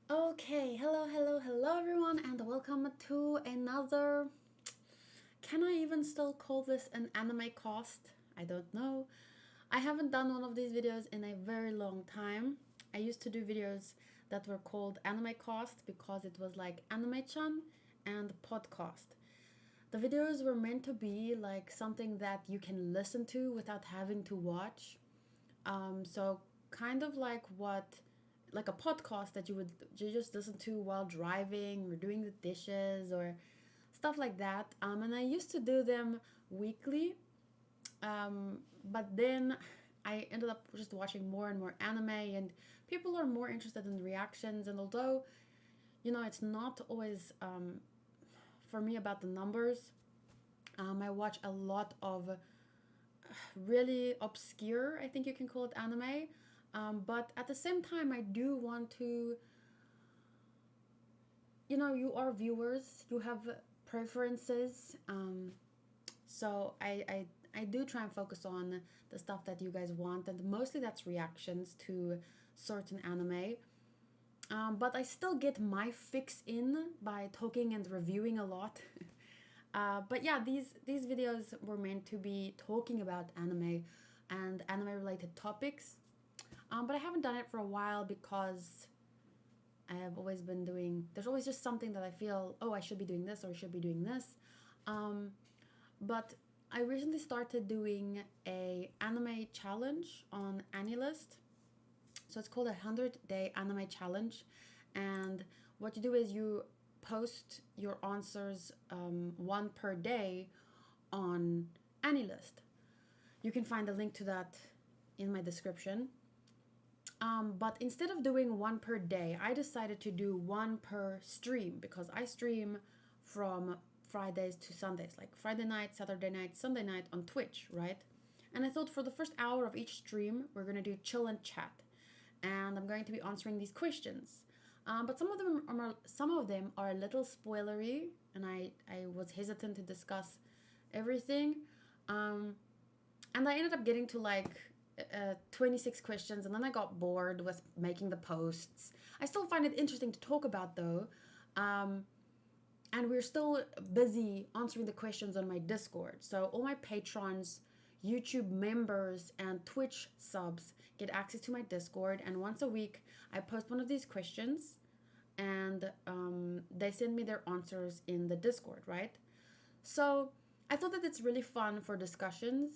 Okay, hello everyone, and welcome to another. Can I even still call this an Animaecast? I don't know. I haven't done one of these videos in a very long time. I used to do videos that were called Animaecast because it was like Anime-chan and podcast. The videos were meant to be like something that you can listen to without having to watch. So kind of like a podcast that you just listen to while driving or doing the dishes or stuff like that. And I used to do them weekly, but then I ended up just watching more and more anime, and people are more interested in reactions. And although it's not always for me about the numbers, I watch a lot of really obscure, I think you can call it anime. But at the same time, I do want to, you are viewers, you have preferences. So I do try and focus on the stuff that you guys want, and mostly that's reactions to certain anime. But I still get my fix in by talking and reviewing a lot. But yeah, these videos were meant to be talking about anime and anime related topics. But I haven't done it for a while because I have always been doing. There's always just something that I feel, oh, I should be doing this or I should be doing this. Um, but I recently started doing a anime challenge on AniList. So it's called a 100-day anime challenge, and what you do is you post your answers one per day on AniList. You can find a link to that in my description. But instead of doing one per day, I decided to do one per stream because I stream from Fridays to Sundays, like Friday night, Saturday night, Sunday night on Twitch, right? And I thought for the first hour of each stream, we're gonna do chill and chat, and I'm going to be answering these questions. But some of them are a little spoilery, and I was hesitant to discuss everything. Um, and I ended up getting to like 26 questions, and then I got bored with making the posts. I still find it interesting to talk about though. Um, and we're still busy answering the questions on my Discord. So all my patrons, YouTube members, and Twitch subs get access to my Discord. And once a week, I post one of these questions, and they send me their answers in the Discord, right? So I thought that it's really fun for discussions.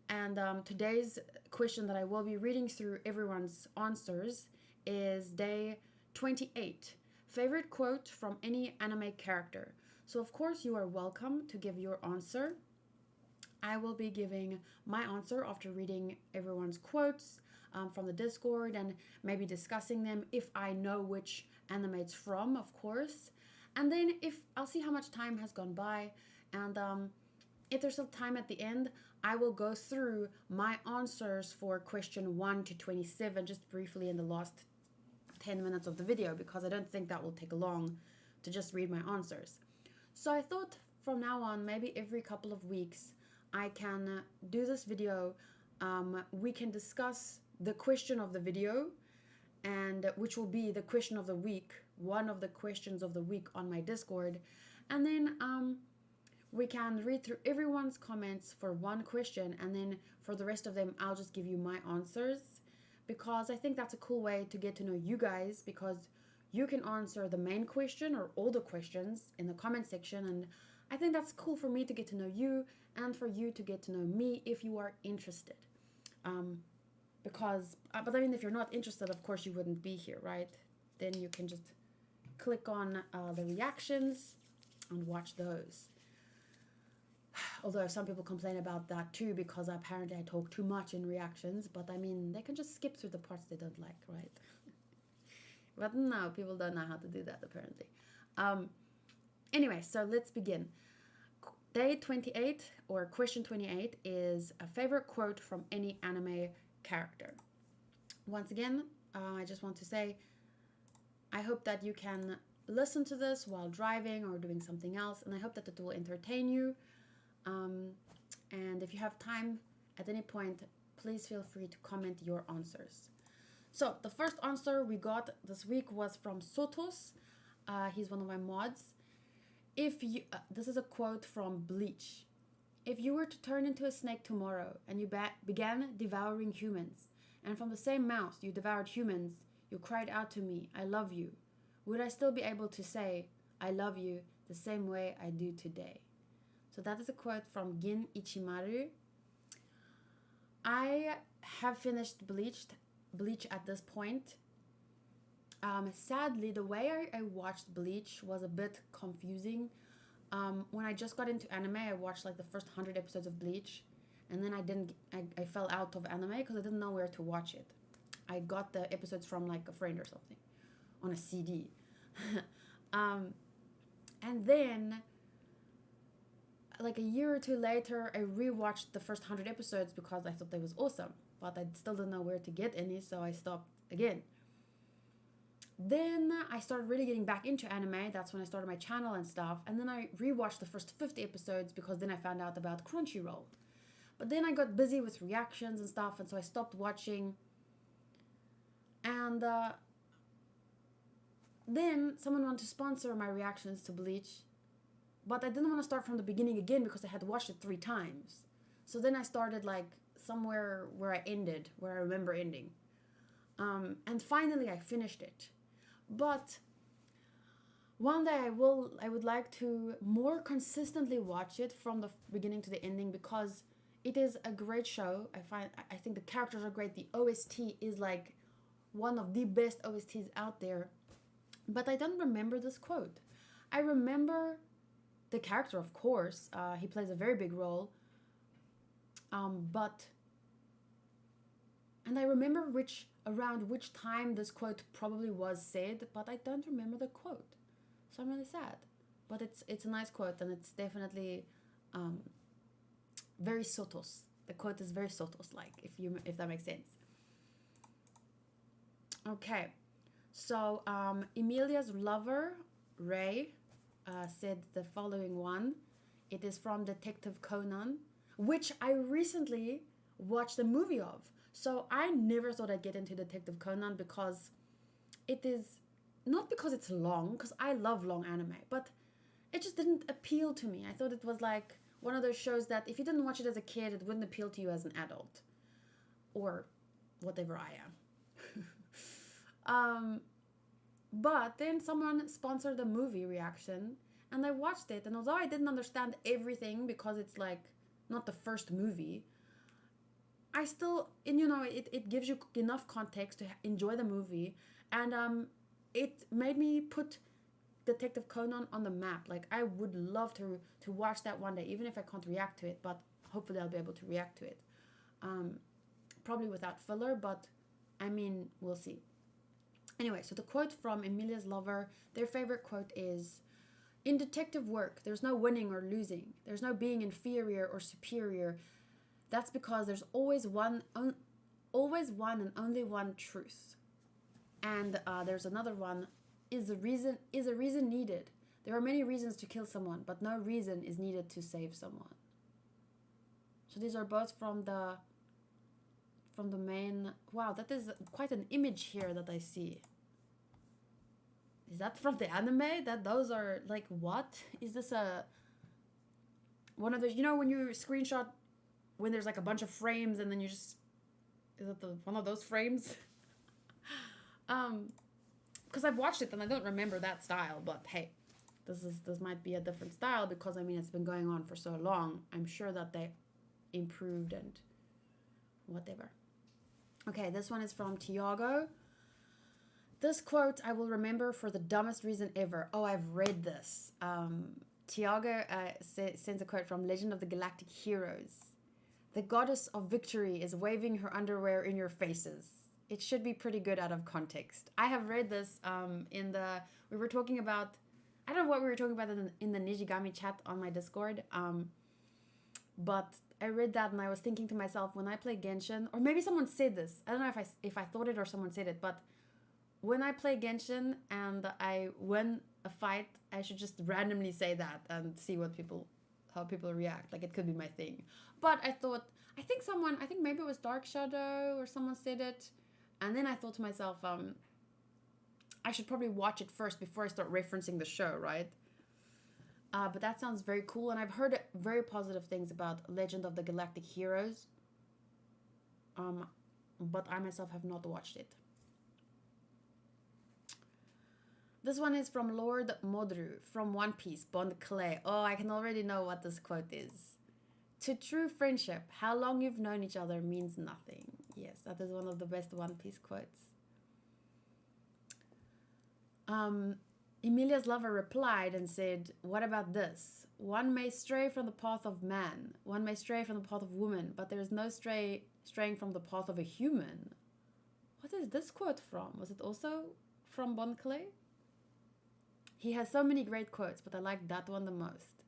And today's question that I will be reading through everyone's answers is day 28. Favorite quote from any anime character. So, of course, you are welcome to give your answer. I will be giving my answer after reading everyone's quotes from the Discord and maybe discussing them if I know which anime it's from, of course. And then if I'll see how much time has gone by, and if there's still time at the end, I will go through my answers for question 1 to 27 just briefly in the last 10 minutes of the video because I don't think that will take long to just read my answers. So I thought from now on, maybe every couple of weeks, I can do this video. We can discuss the question of the video, and which will be the question of the week, one of the questions of the week on my Discord. And then we can read through everyone's comments for one question, and then for the rest of them, I'll just give you my answers because I think that's a cool way to get to know you guys because you can answer the main question or all the questions in the comment section, and I think that's cool for me to get to know you and for you to get to know me if you are interested. But I mean, if you're not interested, of course you wouldn't be here, right? Then you can just click on the reactions and watch those. Although some people complain about that too because apparently I talk too much in reactions, but I mean, they can just skip through the parts they don't like, right? But no, people don't know how to do that apparently. Anyway, so let's begin. Day 28 or question 28 is a favorite quote from any anime character. Once again, I just want to say I hope that you can listen to this while driving or doing something else, and I hope that it will entertain you. And if you have time at any point, please feel free to comment your answers. So the first answer we got this week was from Sotos. He's one of my mods. This is a quote from Bleach. If you were to turn into a snake tomorrow and you began devouring humans, and from the same mouth you devoured humans, you cried out to me, I love you, would I still be able to say, I love you the same way I do today? So that is a quote from Gin Ichimaru. I have finished Bleach at this point. Sadly, the way I watched Bleach was a bit confusing. When I just got into anime, I watched like the first 100 episodes of Bleach, and then I fell out of anime because I didn't know where to watch it. I got the episodes from like a friend or something on a CD. And then like a year or two later, I rewatched the first 100 episodes because I thought they was awesome, but I still didn't know where to get any, so I stopped again. Then I started really getting back into anime. That's when I started my channel and stuff. And then I rewatched the first 50 episodes because then I found out about Crunchyroll. But then I got busy with reactions and stuff, and so I stopped watching. And then someone wanted to sponsor my reactions to Bleach. But I didn't want to start from the beginning again because I had watched it 3 times. So then I started like somewhere where I remember ending. And finally I finished it. But one day I would like to more consistently watch it from the beginning to the ending because it is a great show. I think the characters are great. The OST is like one of the best OSTs out there. But I don't remember this quote. I remember the character, of course. He plays a very big role. And I remember around which time this quote probably was said, but I don't remember the quote. So I'm really sad. But it's a nice quote, and it's definitely very Sotos. The quote is very Sotos-like, if that makes sense. Okay. So Emilia's lover, Ray, said the following one. It is from Detective Conan, which I recently watched a movie of. So I never thought I'd get into Detective Conan because it is, not because it's long, because I love long anime, but it just didn't appeal to me. I thought it was like one of those shows that if you didn't watch it as a kid, it wouldn't appeal to you as an adult. Or whatever I am. But then someone sponsored a movie reaction, and I watched it, and although I didn't understand everything because it's like not the first movie, I still, and it gives you enough context to enjoy the movie, and it made me put Detective Conan on the map. Like, I would love to watch that one day, even if I can't react to it, but hopefully I'll be able to react to it. Probably without filler, but I mean, we'll see. Anyway, so the quote from Emilia's lover, their favorite quote is, "In detective work, there's no winning or losing. There's no being inferior or superior. That's because there's always one and only one truth." And there's another one, is a reason needed. There are many reasons to kill someone, but no reason is needed to save someone. So these are both from the main. Wow, that is quite an image here that I see. Is that from the anime? Those are like, what? Is this one of those, when you screenshot when there's like a bunch of frames and then you just, is it one of those frames? Because I've watched it and I don't remember that style, but hey, this might be a different style because it's been going on for so long. I'm sure that they improved and whatever. Okay, this one is from Tiago. This quote I will remember for the dumbest reason ever. Oh, I've read this. Tiago sends a quote from Legend of the Galactic Heroes. "The goddess of victory is waving her underwear in your faces. It should be pretty good out of context." I have read this we were talking about, I don't know what we were talking about in the Nijigami chat on my Discord, but I read that and I was thinking to myself, when I play Genshin, or maybe someone said this, I don't know if I thought it or someone said it, but when I play Genshin and I win a fight, I should just randomly say that and see how people react. Like, it could be my thing. But I think maybe it was Dark Shadow or someone said it, And then I thought to myself, I should probably watch it first before I start referencing the show, right? But that sounds very cool, and I've heard very positive things about Legend of the Galactic Heroes. But I myself have not watched it. This one is from Lord Modru from One Piece, Bond Clay. Oh, I can already know what this quote is. To true friendship, how long you've known each other means nothing. Yes, that is one of the best One Piece quotes. Emilia's lover replied and said, what about this? One may stray from the path of man, one may stray from the path of woman, but there is no straying from the path of a human. What is this quote from? Was it also from Bon Clay? He has so many great quotes, but I like that one the most.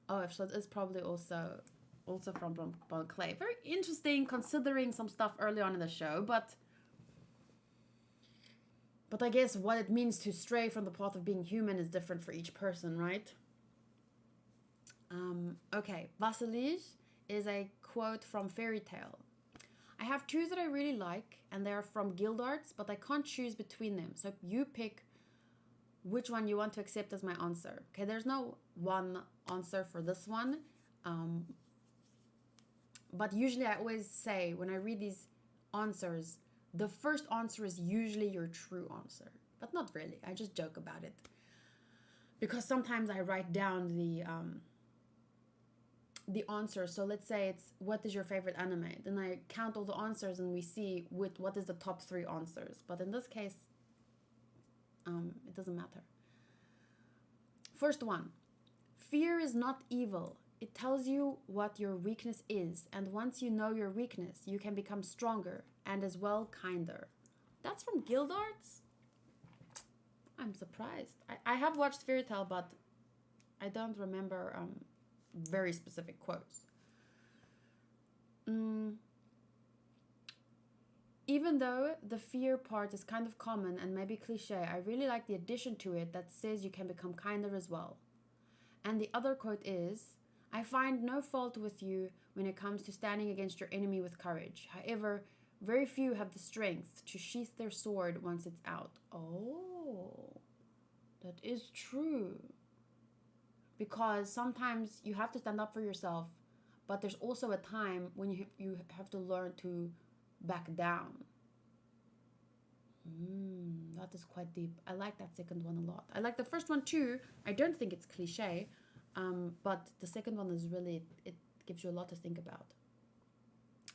Oh, so it is probably also from Bon Clay. Very interesting, considering some stuff early on in the show, but I guess what it means to stray from the path of being human is different for each person, right? Okay, Vasilij is a quote from Fairy Tale. I have two that I really like, and they are from Guild Arts, but I can't choose between them. So you pick which one you want to accept as my answer. Okay, there's no one answer for this one. But usually I always say, when I read these answers, the first answer is usually your true answer. But not really, I just joke about it. Because sometimes I write down the answer. So let's say it's, what is your favorite anime? Then I count all the answers and we see what is the top 3 answers. But in this case, it doesn't matter. First one, fear is not evil. It tells you what your weakness is, and once you know your weakness, you can become stronger and as well kinder. That's from Guild Arts? I'm surprised. I have watched Fairy Tale, but I don't remember very specific quotes. Even though the fear part is kind of common and maybe cliche, I really like the addition to it that says you can become kinder as well. And the other quote is, I find no fault with you when it comes to standing against your enemy with courage. However, very few have the strength to sheath their sword once it's out. Oh, that is true. Because sometimes you have to stand up for yourself, but there's also a time when you have to learn to back down. That is quite deep. I like that second one a lot. I like the first one too. I don't think it's cliche. But the second one is really, it gives you a lot to think about.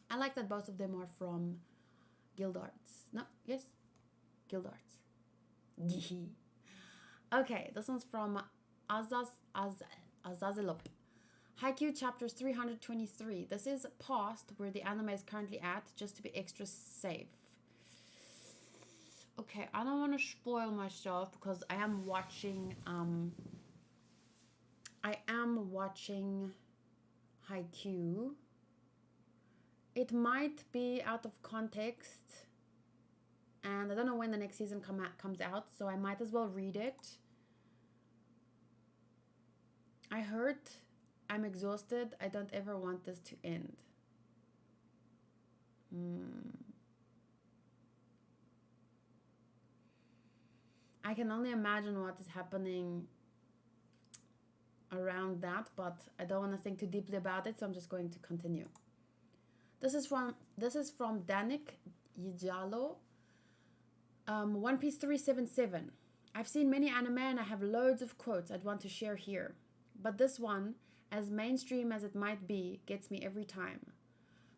I like that both of them are from Guild Arts. No, yes? Guild Arts. Okay, this one's from Azazilop. Haikyuu chapters 323. This is past where the anime is currently at, just to be extra safe. Okay, I don't want to spoil myself because I am watching Haikyuu. It might be out of context, and I don't know when the next season comes out, so I might as well read it. I hurt. I'm exhausted. I don't ever want this to end. I can only imagine what is happening around that, but I don't want to think too deeply about it, so I'm just going to continue. This is from Danik Yijalo. One Piece 377. I've seen many anime and I have loads of quotes I'd want to share here. But this one, as mainstream as it might be, gets me every time.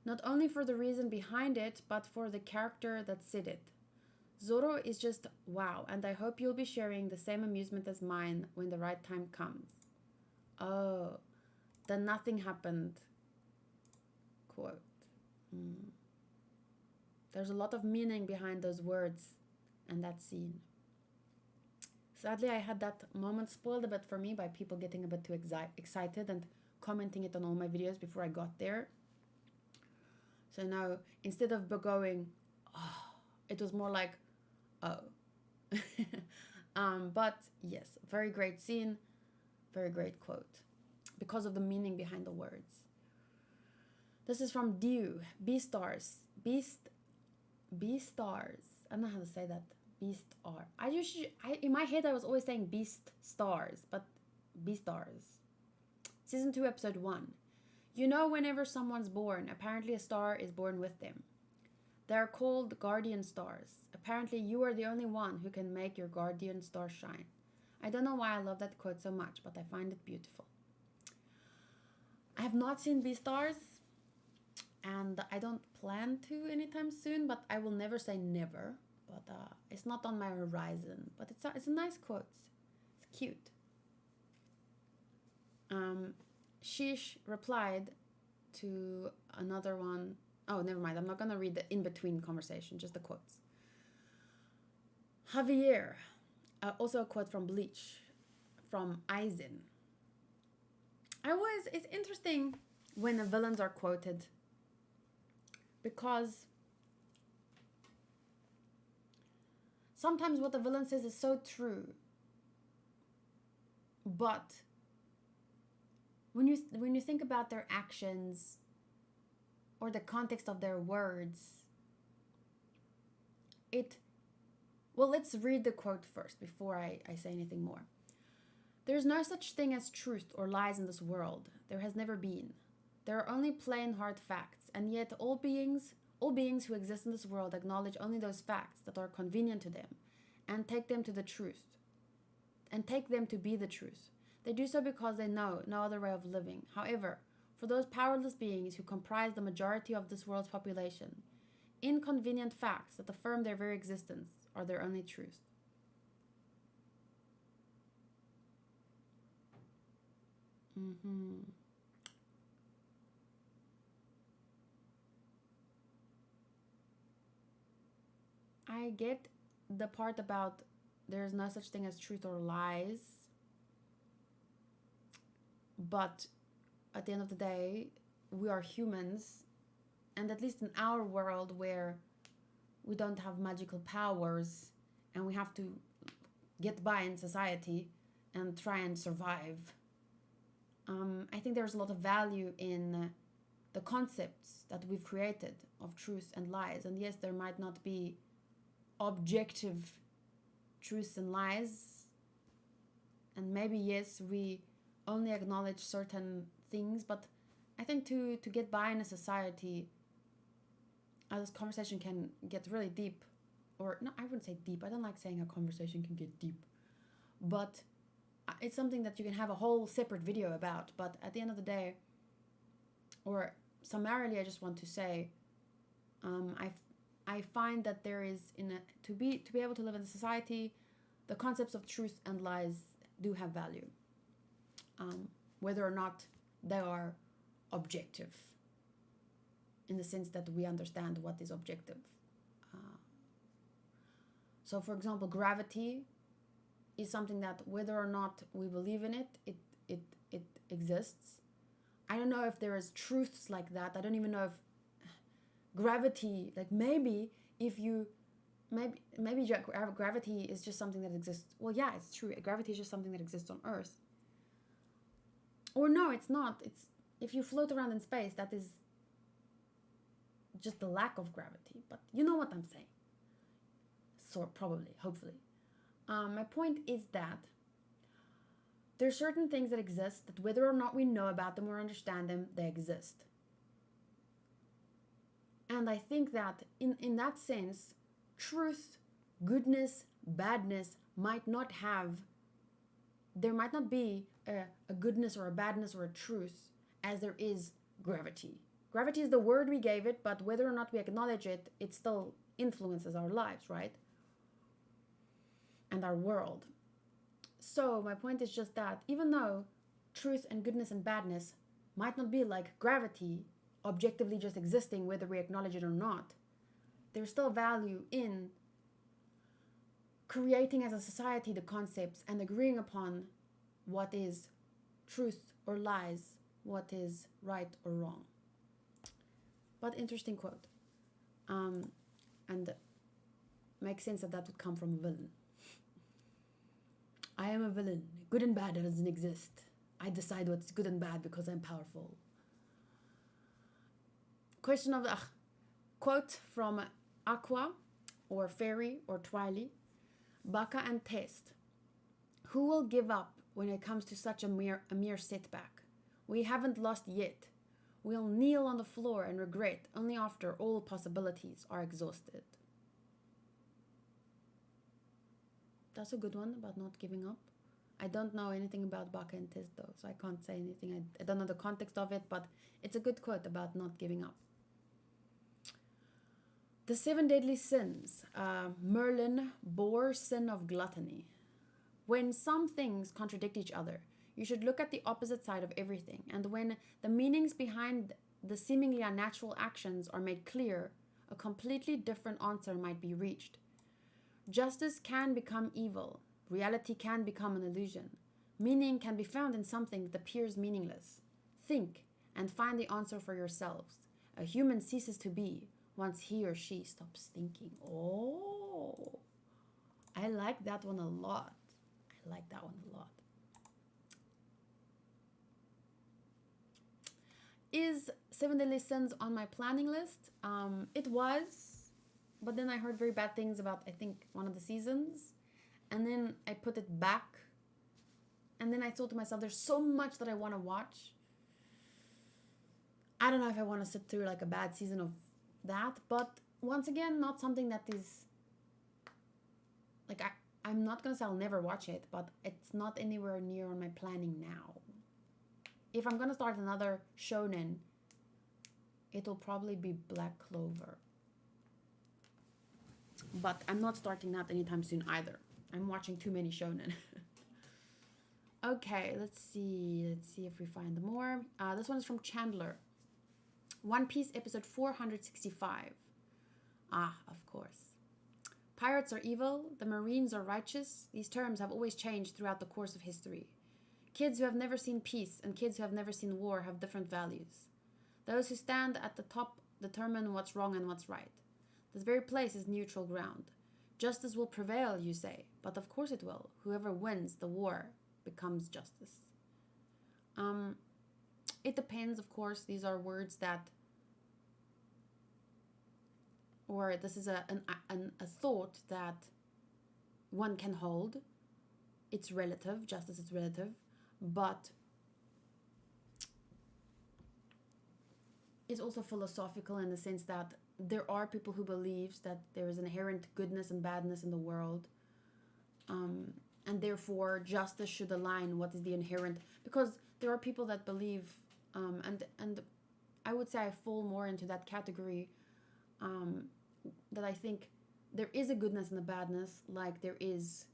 Not only for the reason behind it, but for the character that said it. Zoro is just wow, and I hope you'll be sharing the same amusement as mine when the right time comes. Oh, the nothing happened quote. There's a lot of meaning behind those words and that scene. Sadly, I had that moment spoiled a bit for me by people getting a bit too excited and commenting it on all my videos before I got there. So now, instead of going, oh, it was more like, oh. But yes, very great scene, very great quote, because of the meaning behind the words. This is from Dew, Beastars, B-stars. I don't know how to say that. B-star. In my head, I was always saying beast stars, but B-stars. Season 2, episode 1. You know, whenever someone's born, apparently a star is born with them. They're called guardian stars. Apparently, you are the only one who can make your guardian star shine. I don't know why I love that quote so much, but I find it beautiful. I have not seen B-stars, and I don't plan to anytime soon, but I will never say never. But it's not on my horizon. But it's a nice quote. It's cute. Sheesh replied to another one. Oh, never mind. I'm not going to read the in-between conversation, just the quotes. Javier, also a quote from Bleach, from Aizen. It's interesting when the villains are quoted, because sometimes what the villain says is so true, but when you think about their actions or the context of their words, let's read the quote first before I say anything more. There's no such thing as truth or lies in this world. There has never been. There are only plain hard facts, and yet all beings who exist in this world acknowledge only those facts that are convenient to them, and take them to the truth, and take them to be the truth. They do so because they know no other way of living. However, for those powerless beings who comprise the majority of this world's population, inconvenient facts that affirm their very existence are their only truth. I get the part about there's no such thing as truth or lies, but at the end of the day, we are humans, and at least in our world where we don't have magical powers and we have to get by in society and try and survive, I think there's a lot of value in the concepts that we've created of truth and lies. And yes, there might not be objective truths and lies, and maybe yes, we only acknowledge certain things, but I think to get by in a society, this conversation can get really deep. Or no, I wouldn't say deep. I don't like saying a conversation can get deep, but it's something that you can have a whole separate video about. But at the end of the day, or summarily, I just want to say, I find that there is to be able to live in a society, the concepts of truth and lies do have value, whether or not they are objective, in the sense that we understand what is objective. So, for example, gravity is something that whether or not we believe in it, it exists. I don't know if there is truths like that. I don't even know if gravity, like maybe gravity is just something that exists. Well, yeah, it's true. Gravity is just something that exists on Earth. Or no, it's not. It's if you float around in space, that is just the lack of gravity. But you know what I'm saying. So probably, hopefully. My point is that there's certain things that exist that whether or not we know about them or understand them, they exist. And I think that in that sense, truth, goodness, badness there might not be a goodness or a badness or a truth as there is gravity. Gravity is the word we gave it, but whether or not we acknowledge it, it still influences our lives, right? And our world. So my point is just that even though truth and goodness and badness might not be like gravity, objectively just existing whether we acknowledge it or not, there's still value in creating as a society the concepts and agreeing upon what is truth or lies, what is right or wrong. But interesting quote. And makes sense that would come from a villain. I am a villain. Good and bad doesn't exist. I decide what's good and bad because I'm powerful. Quote from Aqua, or Fairy, or Twily, Baka and Test. Who will give up when it comes to such a mere setback? We haven't lost yet. We'll kneel on the floor and regret only after all possibilities are exhausted. That's a good one about not giving up. I don't know anything about Baka and Test though, so I can't say anything. I don't know the context of it, but it's a good quote about not giving up. The 7 deadly sins. Merlin bore sin of gluttony. When some things contradict each other, you should look at the opposite side of everything, and when the meanings behind the seemingly unnatural actions are made clear, a completely different answer might be reached. Justice can become evil. Reality can become an illusion. Meaning can be found in something that appears meaningless. Think and find the answer for yourselves. A human ceases to be once he or she stops thinking. Oh, I like that one a lot. Is 7 Deadly Sins on my planning list? It was, but then I heard very bad things about, I think, one of the seasons. And then I put it back. And then I thought to myself, there's so much that I want to watch. I don't know if I want to sit through like a bad season of that. But once again, not something that is... Like, I'm not going to say I'll never watch it, but it's not anywhere near on my planning now. If I'm going to start another shonen, it'll probably be Black Clover. But I'm not starting that anytime soon either. I'm watching too many shonen. Okay, let's see if we find more. This one is from Chandler. One Piece episode 465. Ah, of course. Pirates are evil, the Marines are righteous. These terms have always changed throughout the course of history. Kids who have never seen peace and kids who have never seen war have different values. Those who stand at the top determine what's wrong and what's right. This very place is neutral ground. Justice will prevail, you say, but of course it will. Whoever wins the war becomes justice. It depends, of course. These are words that, or this is a thought that one can hold. It's relative. Justice is relative, but it's also philosophical in the sense that there are people who believe that there is inherent goodness and badness in the world, and therefore justice should align what is the inherent, because there are people that believe, and I would say I fall more into that category, that I think there is a goodness and a badness, like there is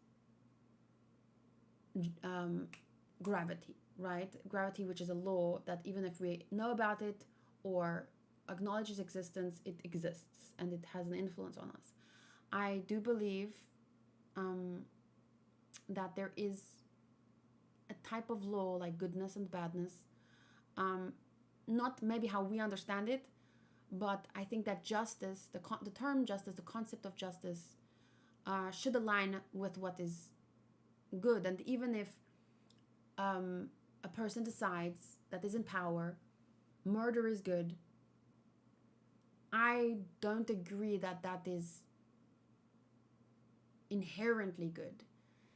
gravity, right? Gravity, which is a law that even if we know about it or acknowledge its existence, it exists and it has an influence on us. I do believe that there is a type of law like goodness and badness, not maybe how we understand it, but I think that justice, the term justice, the concept of justice, should align with what is good. And even if a person decides that is in power, murder is good, I don't agree that that is inherently good.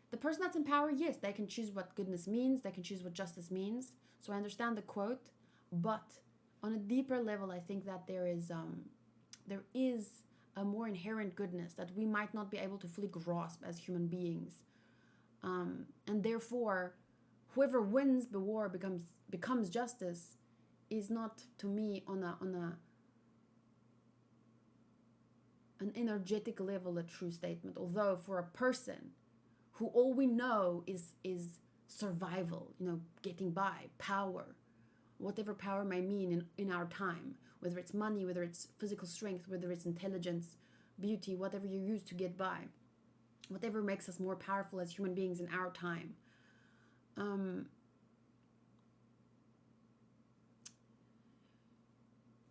The person that's in power, yes, they can choose what goodness means, they can choose what justice means. So I understand the quote, but on a deeper level, I think that there is a more inherent goodness that we might not be able to fully grasp as human beings, and therefore, whoever wins the war becomes justice is not, to me, on an energetic level a true statement. Although for a person who all we know is survival, getting by, power, whatever power may mean in our time, whether it's money, whether it's physical strength, whether it's intelligence, beauty, whatever you use to get by, whatever makes us more powerful as human beings in our time.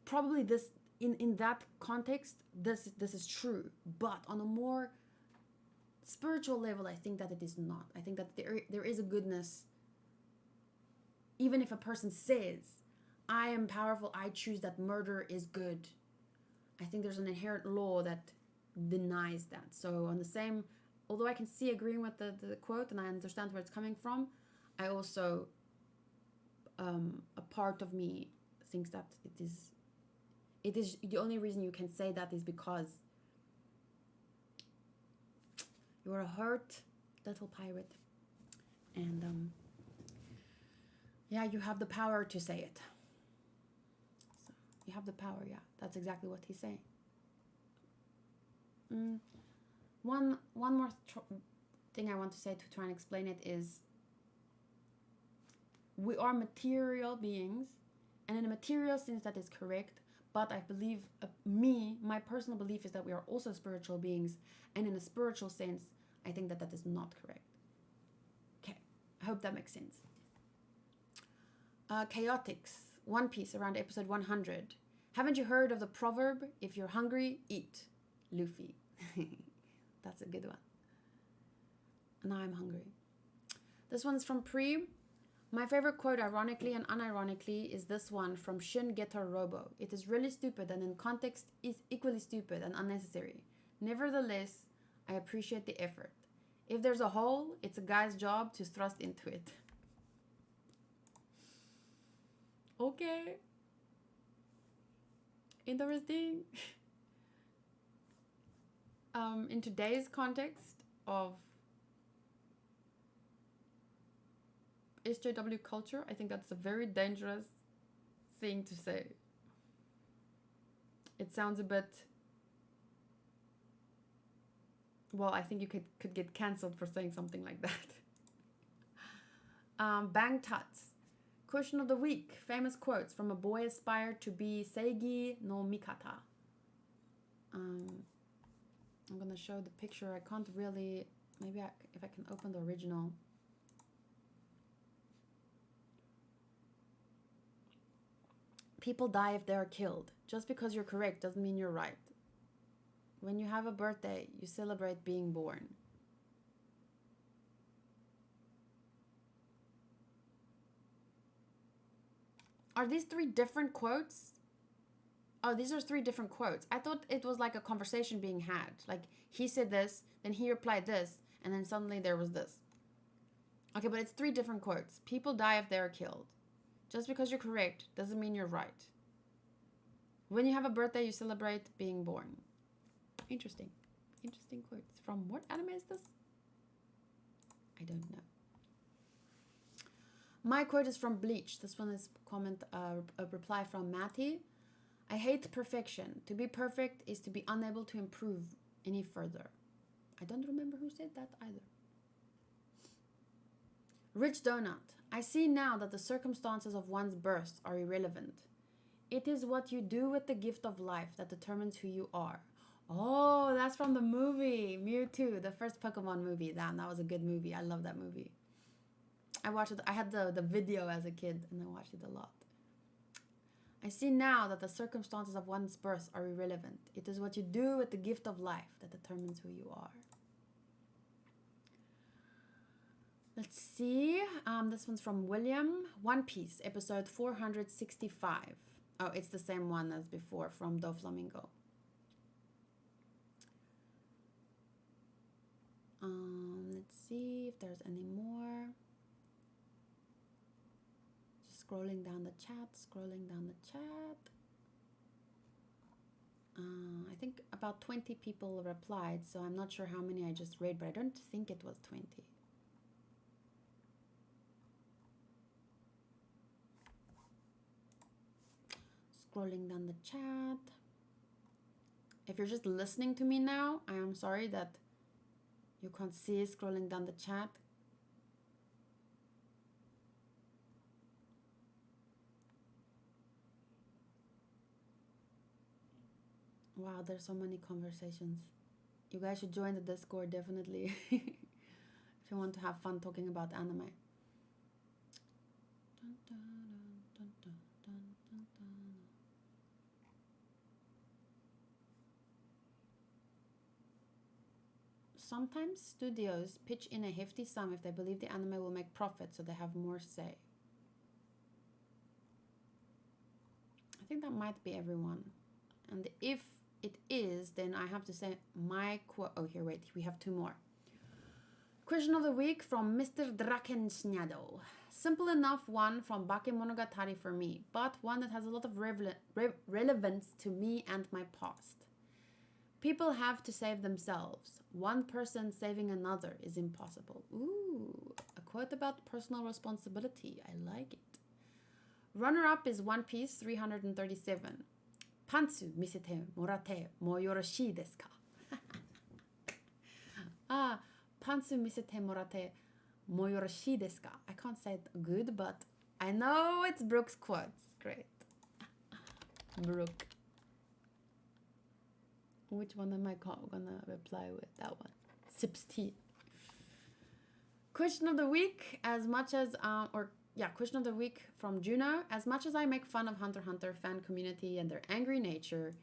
Probably this, in that context, this is true, but on a more spiritual level, I think that it is not. I think that there is a goodness. Even if a person says, I am powerful, I choose that murder is good, I think there's an inherent law that denies that. So on the same, although I can see agreeing with the quote and I understand where it's coming from, I also, a part of me thinks that it is the only reason you can say that is because you're a hurt little pirate. And yeah, you have the power to say it. So you have the power, yeah. That's exactly what he's saying. One more thing I want to say to try and explain it is we are material beings, and in a material sense that is correct, but I believe, my personal belief is that we are also spiritual beings, and in a spiritual sense, I think that that is not correct. Okay, I hope that makes sense. Chaotix, One Piece, around episode 100. Haven't you heard of the proverb, if you're hungry, eat, Luffy? That's a good one. Now I'm hungry. This one's from Pre. My favorite quote, ironically and unironically, is this one from Shin Getter Robo. It is really stupid and in context is equally stupid and unnecessary. Nevertheless, I appreciate the effort. If there's a hole, it's a guy's job to thrust into it. Okay. Interesting. In today's context of SJW culture, I think that's a very dangerous thing to say. It sounds a bit... Well, I think you could get cancelled for saying something like that. Bang Tuts. Question of the week. Famous quotes from a boy aspired to be Seigi no Mikata. I'm going to show the picture. I can't really... Maybe if I can open the original... People die if they are killed. Just because you're correct doesn't mean you're right. When you have a birthday, you celebrate being born. Are these 3 different quotes? Oh, these are 3 different quotes. I thought it was like a conversation being had. Like, he said this, then he replied this, and then suddenly there was this. Okay, but it's 3 different quotes. People die if they are killed. Just because you're correct doesn't mean you're right. When you have a birthday, you celebrate being born. Interesting. Interesting quotes. From what anime is this? I don't know. My quote is from Bleach. This one is a reply from Matty. I hate perfection. To be perfect is to be unable to improve any further. I don't remember who said that either. Rich Donut. I see now that the circumstances of one's birth are irrelevant. It is what you do with the gift of life that determines who you are. Oh, that's from the movie Mewtwo, the first Pokemon movie. That was a good movie. I love that movie. I watched it. I had the video as a kid and I watched it a lot. I see now that the circumstances of one's birth are irrelevant. It is what you do with the gift of life that determines who you are. Let's see. This one's from William. One Piece, episode 465. Oh, it's the same one as before from Doflamingo. Let's see if there's any more. Just scrolling down the chat. I think about 20 people replied, so I'm not sure how many I just read, but I don't think it was 20. Scrolling down the chat. If you're just listening to me now, I am sorry that you can't see scrolling down the chat. Wow, there's so many conversations. You guys should join the Discord, definitely. If you want to have fun talking about anime. Sometimes studios pitch in a hefty sum if they believe the anime will make profit, so they have more say. I think that might be everyone. And if it is, then I have to say my quote. Oh, here, wait, we have two more. Question of the week from Mr. Drakensnado. Simple enough one from Bakemonogatari for me, but one that has a lot of relevance to me and my past. People have to save themselves. One person saving another is impossible. Ooh, a quote about personal responsibility. I like it. Runner-up is One Piece 337. Pantsu misete morate mo yoroshii desu ka? Pantsu misete morate mo yoroshii desu ka? I can't say it good, but I know it's Brooke's quotes. Great. Brooke. Which one am I gonna reply with? That one. Sips tea. Question of the week, question of the week from Juno. As much as I make fun of Hunter x Hunter fan community and their angry nature,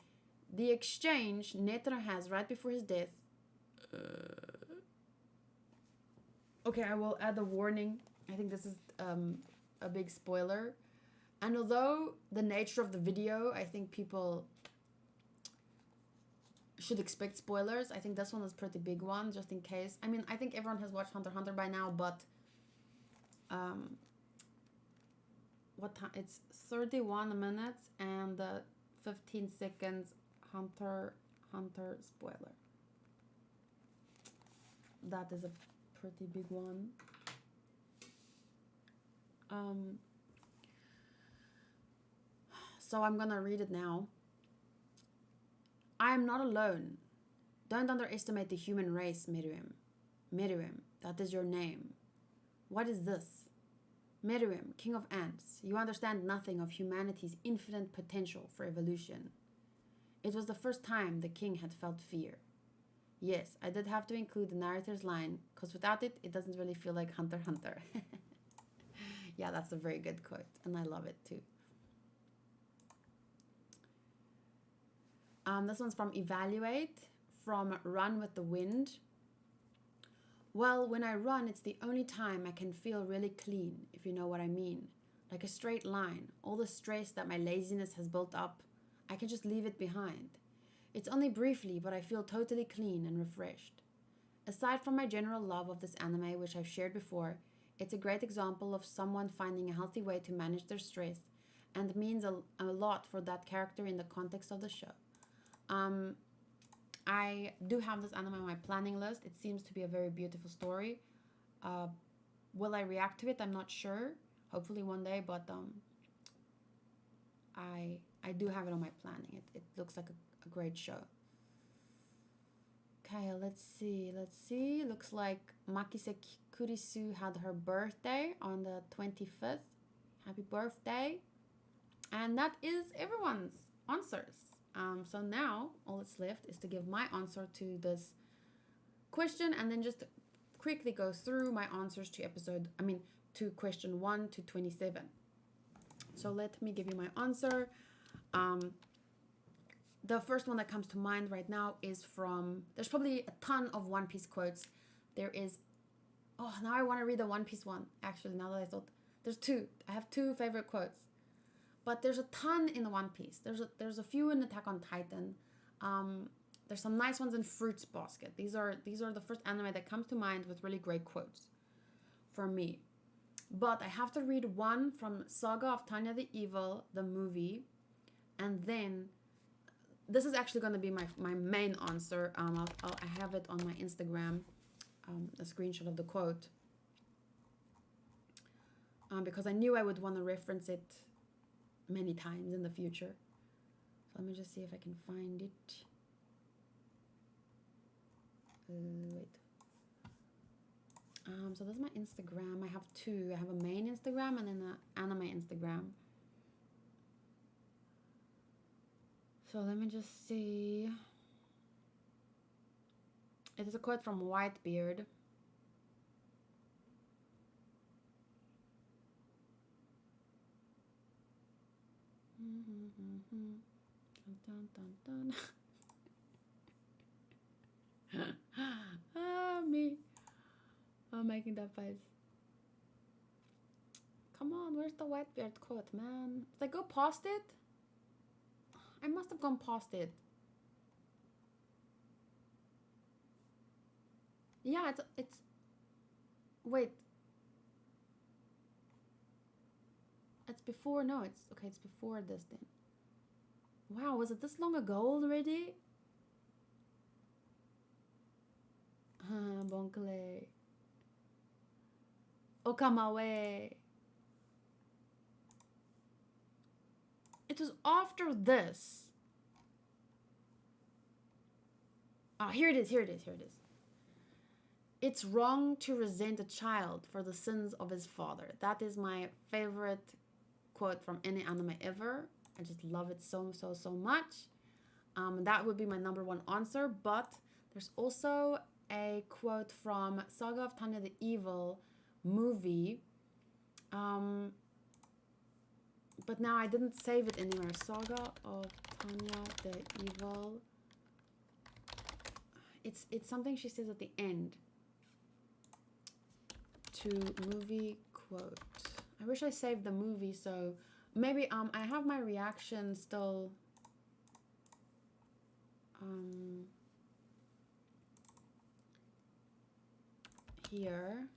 the exchange Netra has right before his death. Okay, I will add a warning. I think this is a big spoiler. And although the nature of the video, I think people should expect spoilers. I think this one is a pretty big one, just in case. I mean, I think everyone has watched Hunter x Hunter by now, but what time? It's 31 minutes and 15 seconds Hunter spoiler. That is a pretty big one. So I'm gonna read it now. I am not alone. Don't underestimate the human race, Miriam. Miriam, that is your name. What is this? Miriam, king of ants, you understand nothing of humanity's infinite potential for evolution. It was the first time the king had felt fear. Yes, I did have to include the narrator's line, because without it, it doesn't really feel like Hunter x Hunter. Yeah, that's a very good quote, and I love it too. This one's from Evaluate, from Run with the Wind. Well, when I run, it's the only time I can feel really clean, if you know what I mean. Like a straight line. All the stress that my laziness has built up, I can just leave it behind. It's only briefly, but I feel totally clean and refreshed. Aside from my general love of this anime, which I've shared before, it's a great example of someone finding a healthy way to manage their stress, and means a lot for that character in the context of the show. I do have this anime on my planning list. It seems to be a very beautiful story. Will I react to it? I'm not sure. Hopefully one day, but I do have it on my planning. It looks like a great show. Okay, let's see. Looks like Makise Kurisu had her birthday on the 25th. Happy birthday. And that is everyone's answers. So now all that's left is to give my answer to this question, and then just quickly go through my answers to question 1 to 27. So let me give you my answer. The first one that comes to mind right now is from, there's probably a ton of One Piece quotes. There is, now I want to read the One Piece one. Actually, now that I thought, there's two. I have two favorite quotes. But there's a ton in the One Piece. There's a few in Attack on Titan. There's some nice ones in Fruits Basket. These are the first anime that comes to mind with really great quotes for me. But I have to read one from Saga of Tanya the Evil, the movie, and then this is actually going to be my main answer. I have it on my Instagram, a screenshot of the quote, because I knew I would want to reference it many times in the future. So let me just see if I can find it. Wait. So this is my Instagram. I have two. I have a main Instagram and then an anime Instagram. So let me just see. It is a quote from Whitebeard. Dun, dun, dun. Me. I'm making that face. Come on, where's the Whitebeard quote, man? Did I go past it? I must have gone past it. Yeah, it's wait. It's before, no, it's okay, it's before this then. Wow, was it this long ago already? Bonkle. Okamawe. It was after this. Oh, here it is. It's wrong to resent a child for the sins of his father. That is my favorite quote from any anime ever. I just love it so much. That would be my number one answer, but there's also a quote from Saga of Tanya the Evil movie. But now I didn't save it anywhere. Saga of Tanya the Evil. It's something she says at the end. To movie quote. I wish I saved the movie, so maybe I have my reaction still here.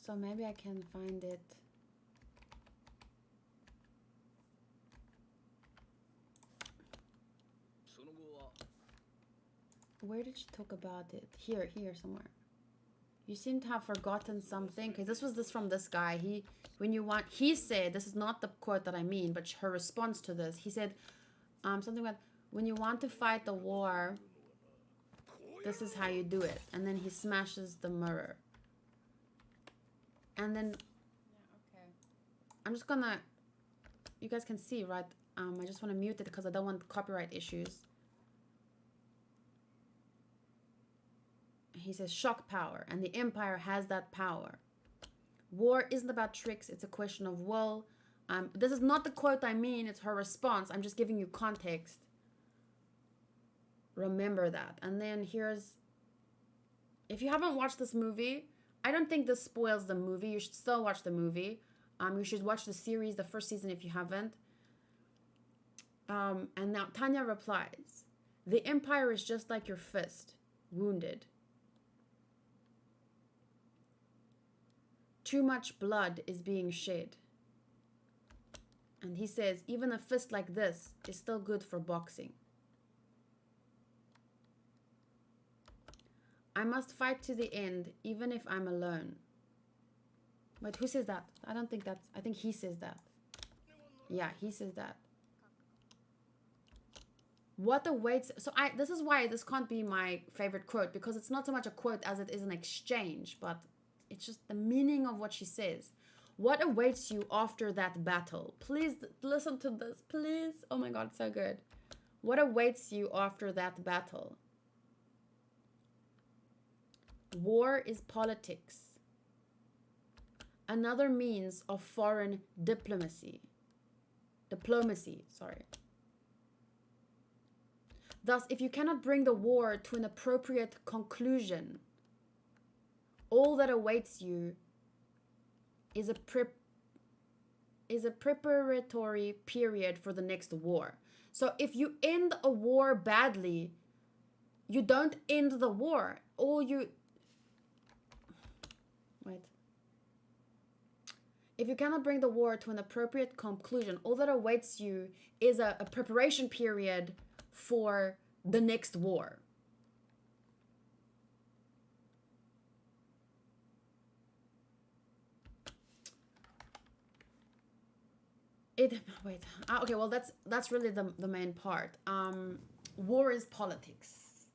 So maybe I can find it. Where did she talk about it? Here somewhere. You seem to have forgotten something. Okay, this was from this guy. He said, this is not the quote that I mean, but her response to this. He said something about, when you want to fight the war, this is how you do it. And then he smashes the mirror. And then, yeah, okay. I'm just gonna, you guys can see, right? I just want to mute it because I don't want copyright issues. He says shock power, and the Empire has that power. War isn't about tricks, it's a question of will. This is not the quote I mean, it's her response. I'm just giving you context. Remember that. And then here's, if you haven't watched this movie, I don't think this spoils the movie. You should still watch the movie. You should watch the series, the first season, if you haven't. And now Tanya replies, the Empire is just like your fist, wounded. Too much blood is being shed. And he says, even a fist like this is still good for boxing. I must fight to the end, even if I'm alone. Wait, who says that? I don't think that's, I think he says that. Yeah, he says that. What awaits, so this is why this can't be my favorite quote, because it's not so much a quote as it is an exchange, but it's just the meaning of what she says. What awaits you after that battle? Please listen to this, please. Oh my God, so good. What awaits you after that battle? War is politics. Another means of foreign diplomacy. Thus, if you cannot bring the war to an appropriate conclusion, all that awaits you is a preparatory period for the next war. So if you end a war badly, you don't end the war. If you cannot bring the war to an appropriate conclusion, all that awaits you is a preparation period for the next war. Okay, well that's really the main part. War is politics,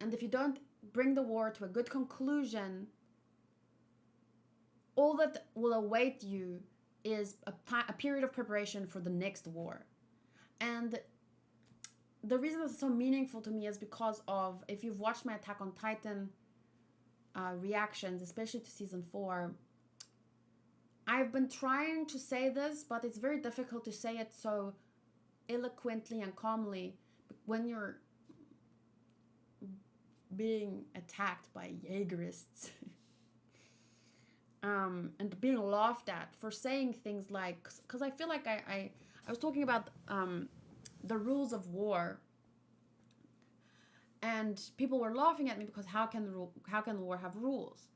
and if you don't bring the war to a good conclusion, all that will await you is a period of preparation for the next war. And the reason it's so meaningful to me is because of, if you've watched my Attack on Titan reactions, especially to season 4, I've been trying to say this, but it's very difficult to say it so eloquently and calmly when you're being attacked by Jaegerists. And being laughed at for saying things like, because I feel like I was talking about the rules of war And people were laughing at me because how can war have rules?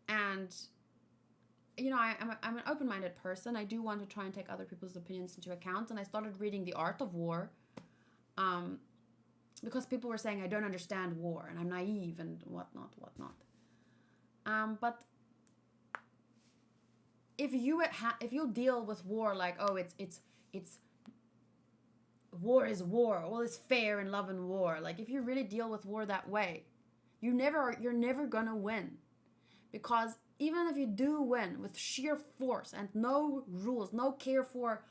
And you know, I'm an open-minded person. I do want to try and take other people's opinions into account. And I started reading The Art of War, because people were saying I don't understand war and I'm naive and whatnot. But if you deal with war like, oh, it's war is war, all is fair in love and war. Like, if you really deal with war that way, you're never gonna win. Because even if you do win with sheer force and no rules, no care for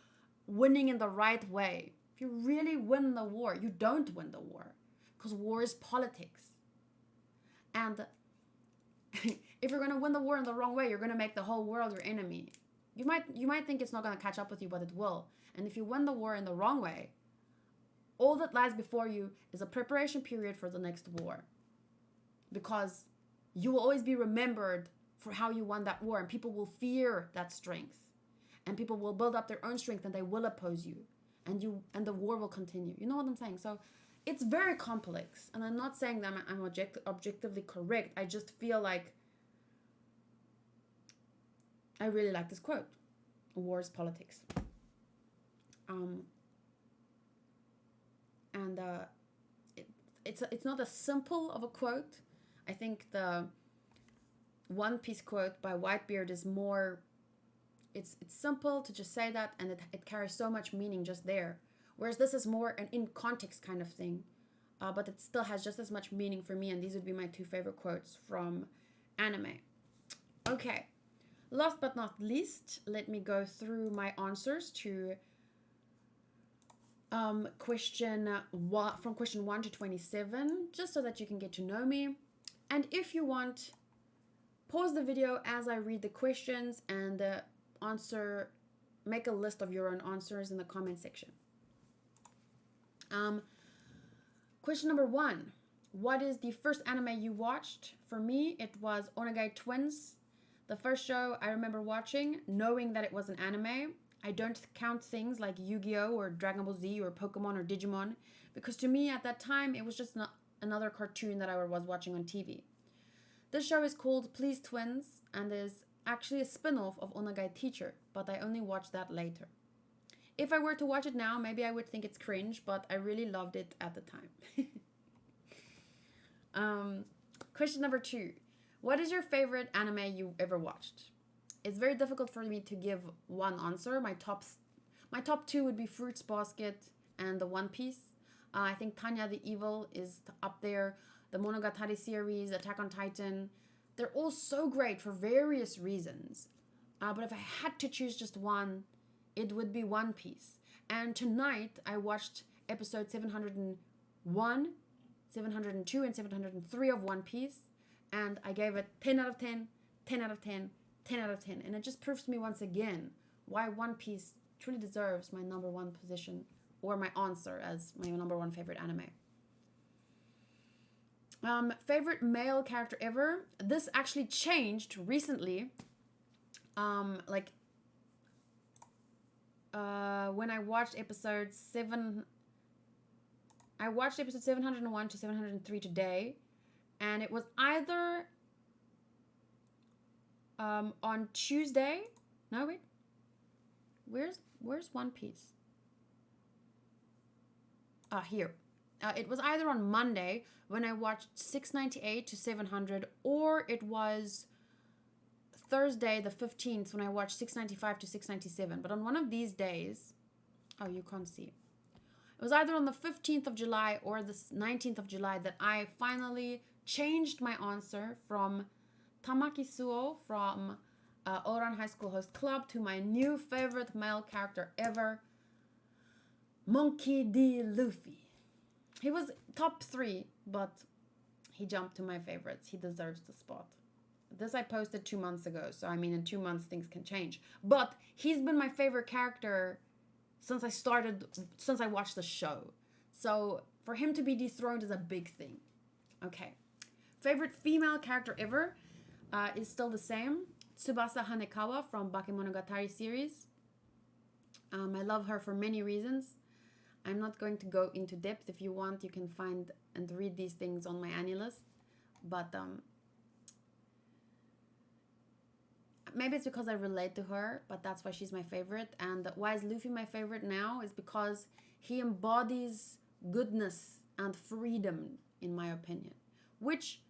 winning in the right way, if you really win the war, you don't win the war. Because war is politics. And if you're gonna win the war in the wrong way, you're gonna make the whole world your enemy. You might think it's not gonna catch up with you, but it will. And if you win the war in the wrong way, all that lies before you is a preparation period for the next war. Because you will always be remembered for how you won that war, and people will fear that strength. And people will build up their own strength and they will oppose you. And the war will continue. You know what I'm saying? So it's very complex. And I'm not saying that I'm objectively correct. I just feel like I really like this quote. War is politics. It's not as simple of a quote. I think the One Piece quote by Whitebeard is more, it's simple to just say that, and it carries so much meaning just there. Whereas this is more an in context kind of thing, but it still has just as much meaning for me, and these would be my two favorite quotes from anime. Okay, last but not least, let me go through my answers to question 1 to 27, just so that you can get to know me. And if you want, pause the video as I read the questions and make a list of your own answers in the comment section. Question number 1. What is the first anime you watched? For me, it was Onegai Twins. The first show I remember watching, knowing that it was an anime. I don't count things like Yu-Gi-Oh! Or Dragon Ball Z or Pokemon or Digimon, because to me at that time, it was just another cartoon that I was watching on TV. This show is called Please Twins and is actually a spin-off of Onegai Teacher, but I only watched that later. If I were to watch it now, maybe I would think it's cringe, but I really loved it at the time. Question number 2. What is your favorite anime you ever watched? It's very difficult for me to give one answer. My top 2 would be Fruits Basket and the One Piece. I think Tanya the Evil is up there. The Monogatari series, Attack on Titan. They're all so great for various reasons. But if I had to choose just one, it would be One Piece. And tonight I watched episode 701, 702, and 703 of One Piece. And I gave it 10 out of 10, 10 out of 10, 10 out of 10. And it just proves to me once again why One Piece truly deserves my number 1 position, or my answer as my number 1 favorite anime. Favorite male character ever? This actually changed recently. When I watched episode 7... I watched episode 701 to 703 today. And it was either on Tuesday. No, wait. Where's One Piece? Here. It was either on Monday when I watched 698 to 700, or it was Thursday the 15th when I watched 695 to 697. But on one of these days, oh, you can't see. It was either on the 15th of July or the 19th of July that I finally changed my answer from Tamaki Suo from Oran High School Host Club to my new favorite male character ever, Monkey D. Luffy. He was top 3, but he jumped to my favorites. He deserves the spot. This I posted 2 months ago, so I mean in 2 months things can change. But he's been my favorite character since I watched the show. So for him to be dethroned is a big thing. Okay. Favorite female character ever is still the same. Tsubasa Hanekawa from Bakemonogatari series. I love her for many reasons. I'm not going to go into depth. If you want, you can find and read these things on my Annie list. But maybe it's because I relate to her, but that's why she's my favorite. And why is Luffy my favorite now is because he embodies goodness and freedom, in my opinion. Which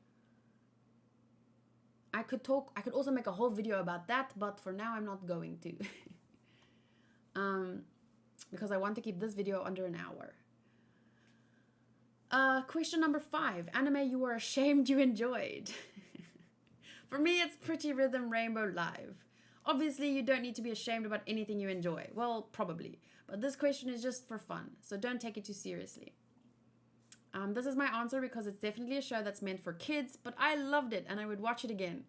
I could also make a whole video about that, but for now I'm not going to. Because I want to keep this video under an hour. Question number 5. Anime you were ashamed you enjoyed. For me, it's Pretty Rhythm Rainbow Live. Obviously, you don't need to be ashamed about anything you enjoy. Well, probably. But this question is just for fun, so don't take it too seriously. This is my answer because it's definitely a show that's meant for kids, but I loved it and I would watch it again.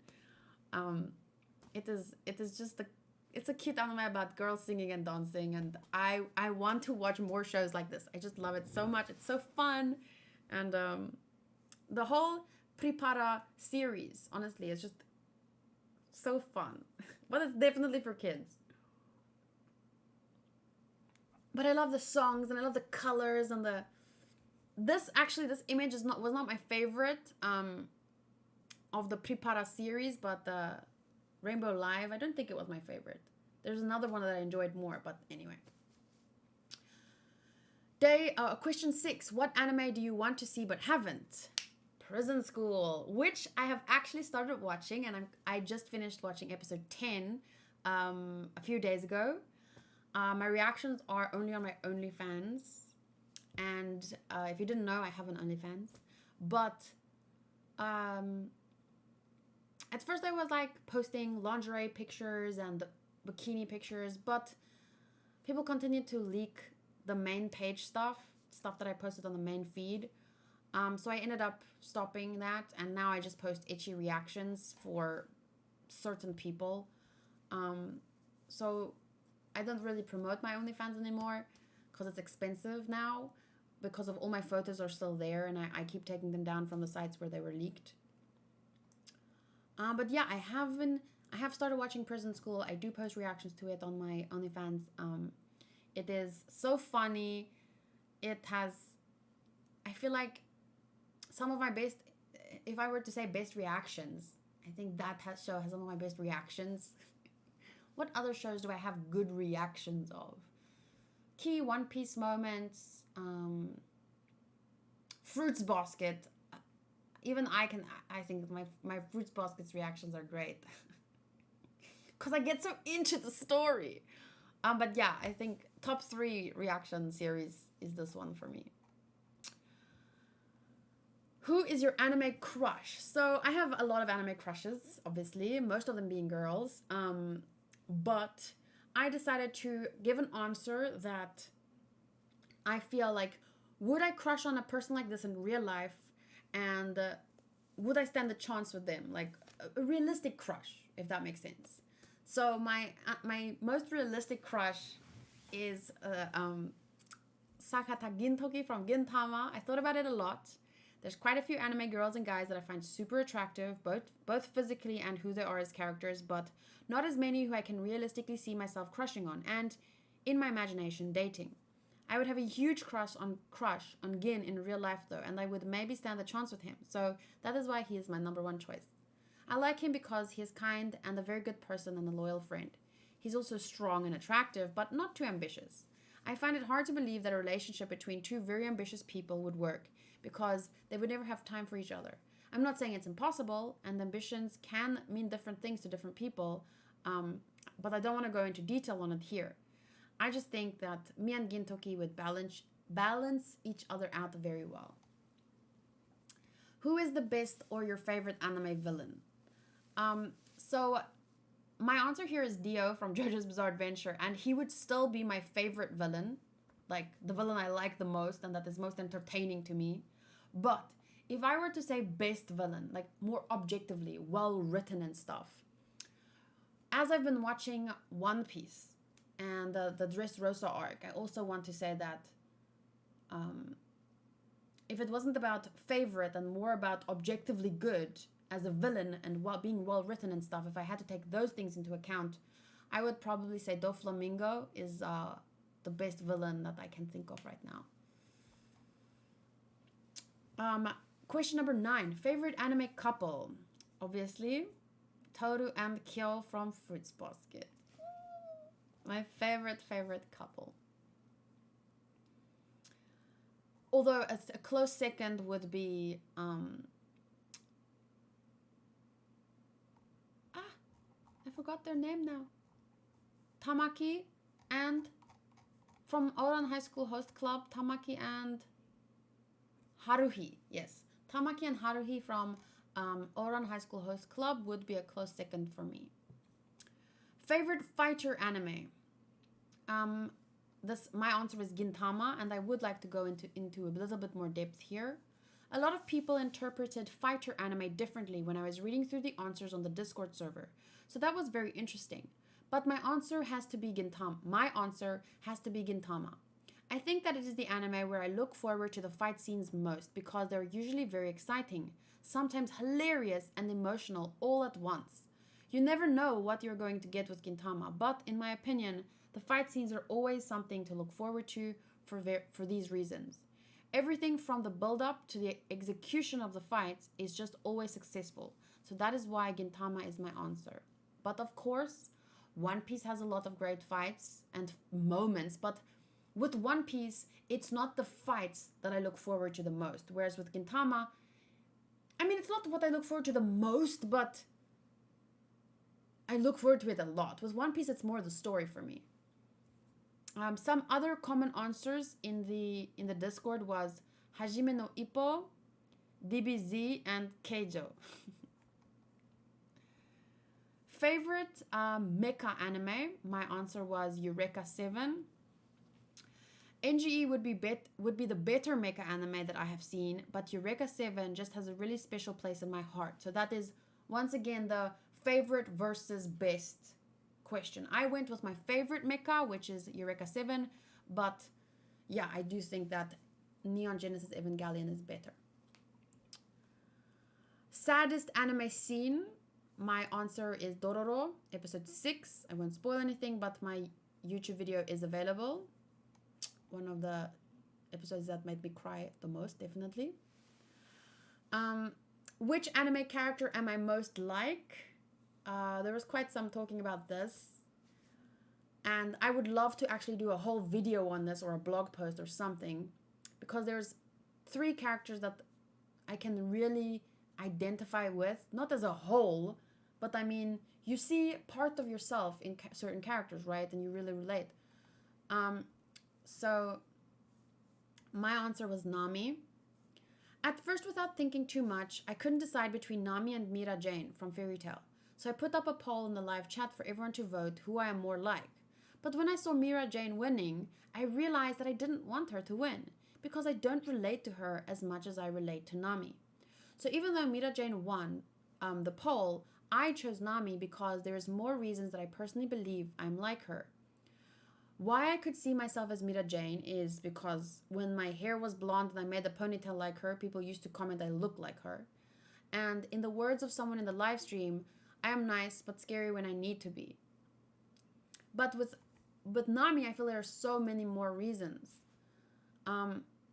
It's a cute anime about girls singing and dancing, and I want to watch more shows like this. I just love it so much. It's so fun. And the whole Prepara series, honestly, is just so fun. But it's definitely for kids. But I love the songs and I love the colors and this image was not my favorite of the Prepara series, but the Rainbow Live, I don't think it was my favorite. There's another one that I enjoyed more, but anyway. Question 6. What anime do you want to see but haven't? Prison School, which I have actually started watching, and I just finished watching episode 10 a few days ago. My reactions are only on my OnlyFans, and if you didn't know, I have an OnlyFans. But at first I was like posting lingerie pictures and bikini pictures, but people continued to leak the main page stuff that I posted on the main feed. So I ended up stopping that, and now I just post itchy reactions for certain people. So I don't really promote my OnlyFans anymore because it's expensive now, because of all my photos are still there, and I keep taking them down from the sites where they were leaked. But yeah, I have started watching Prison School. I do post reactions to it on my OnlyFans. It is so funny. I feel like some of my best, if I were to say best reactions, I think that show has some of my best reactions. What other shows do I have good reactions of? Key One Piece moments, Fruits Basket. Even I think my Fruits Basket's reactions are great. Because I get so into the story. But yeah, I think top 3 reaction series is this one for me. Who is your anime crush? So I have a lot of anime crushes, obviously, most of them being girls. But I decided to give an answer that I feel like, would I crush on a person like this in real life? And would I stand a chance with them? Like a realistic crush, if that makes sense. So my most realistic crush is Sakata Gintoki from Gintama. I thought about it a lot. There's quite a few anime girls and guys that I find super attractive, both physically and who they are as characters, but not as many who I can realistically see myself crushing on, and in my imagination, dating. I would have a huge crush on Gin in real life though, and I would maybe stand a chance with him. So that is why he is my number 1 choice. I like him because he is kind and a very good person and a loyal friend. He's also strong and attractive, but not too ambitious. I find it hard to believe that a relationship between 2 very ambitious people would work, because they would never have time for each other. I'm not saying it's impossible, and ambitions can mean different things to different people, but I don't want to go into detail on it here. I just think that me and Gintoki would balance each other out very well. Who is the best or your favorite anime villain? So my answer here is Dio from JoJo's Bizarre Adventure, and he would still be my favorite villain, like the villain I like the most and that is most entertaining to me. But if I were to say best villain, like more objectively, well written and stuff, as I've been watching One Piece and the Dressrosa arc, I also want to say that if it wasn't about favorite and more about objectively good as a villain and being well written and stuff, if I had to take those things into account, I would probably say Doflamingo is the best villain that I can think of right now. Question number 9. Favorite anime couple? Obviously, Toru and Kyo from Fruits Basket. My favorite couple. Although a close second would be I forgot their name now. Tamaki and from Ouran High School Host Club, Tamaki and Haruhi. Yes, Tamaki and Haruhi from Ouran High School Host Club would be a close second for me. Favorite fighter anime? My answer is Gintama, and I would like to go into a little bit more depth here. A lot of people interpreted fighter anime differently when I was reading through the answers on the Discord server, so that was very interesting. But my answer has to be Gintama. I think that it is the anime where I look forward to the fight scenes most because they're usually very exciting, sometimes hilarious and emotional all at once. You never know what you're going to get with Gintama, but in my opinion, the fight scenes are always something to look forward to for these reasons. Everything from the build-up to the execution of the fights is just always successful, so that is why Gintama is my answer. But of course, One Piece has a lot of great fights and moments, but with One Piece, it's not the fights that I look forward to the most, whereas with Gintama, I mean, it's not what I look forward to the most, but I look forward to it a lot. With One Piece, it's more the story for me. Some other common answers in the Discord was Hajime no Ippo, DBZ, and Keijo. Favorite mecha anime? My answer was Eureka 7. NGE would be the better mecha anime that I have seen, but Eureka 7 just has a really special place in my heart. So that is once again the favorite versus best question. I went with my favorite mecha, which is Eureka 7, but yeah, I do think that Neon Genesis Evangelion is better. Saddest anime scene? My answer is Dororo, episode 6. I won't spoil anything, but my YouTube video is available. One of the episodes that made me cry the most, definitely. Which anime character am I most like? There was quite some talking about this. And I would love to actually do a whole video on this or a blog post or something. Because there's 3 characters that I can really identify with. Not as a whole, but I mean, you see part of yourself in certain characters, right? And you really relate. So my answer was Nami. At first, without thinking too much, I couldn't decide between Nami and Mira Jane from Fairy Tail. So I put up a poll in the live chat for everyone to vote who I am more like. But when I saw Mira Jane winning, I realized that I didn't want her to win because I don't relate to her as much as I relate to Nami. So even though Mira Jane won the poll, I chose Nami because there's more reasons that I personally believe I'm like her. Why I could see myself as Mira Jane is because when my hair was blonde and I made a ponytail like her, people used to comment I look like her. And in the words of someone in the live stream, I am nice but scary when I need to be. But with Nami, I feel there are so many more reasons.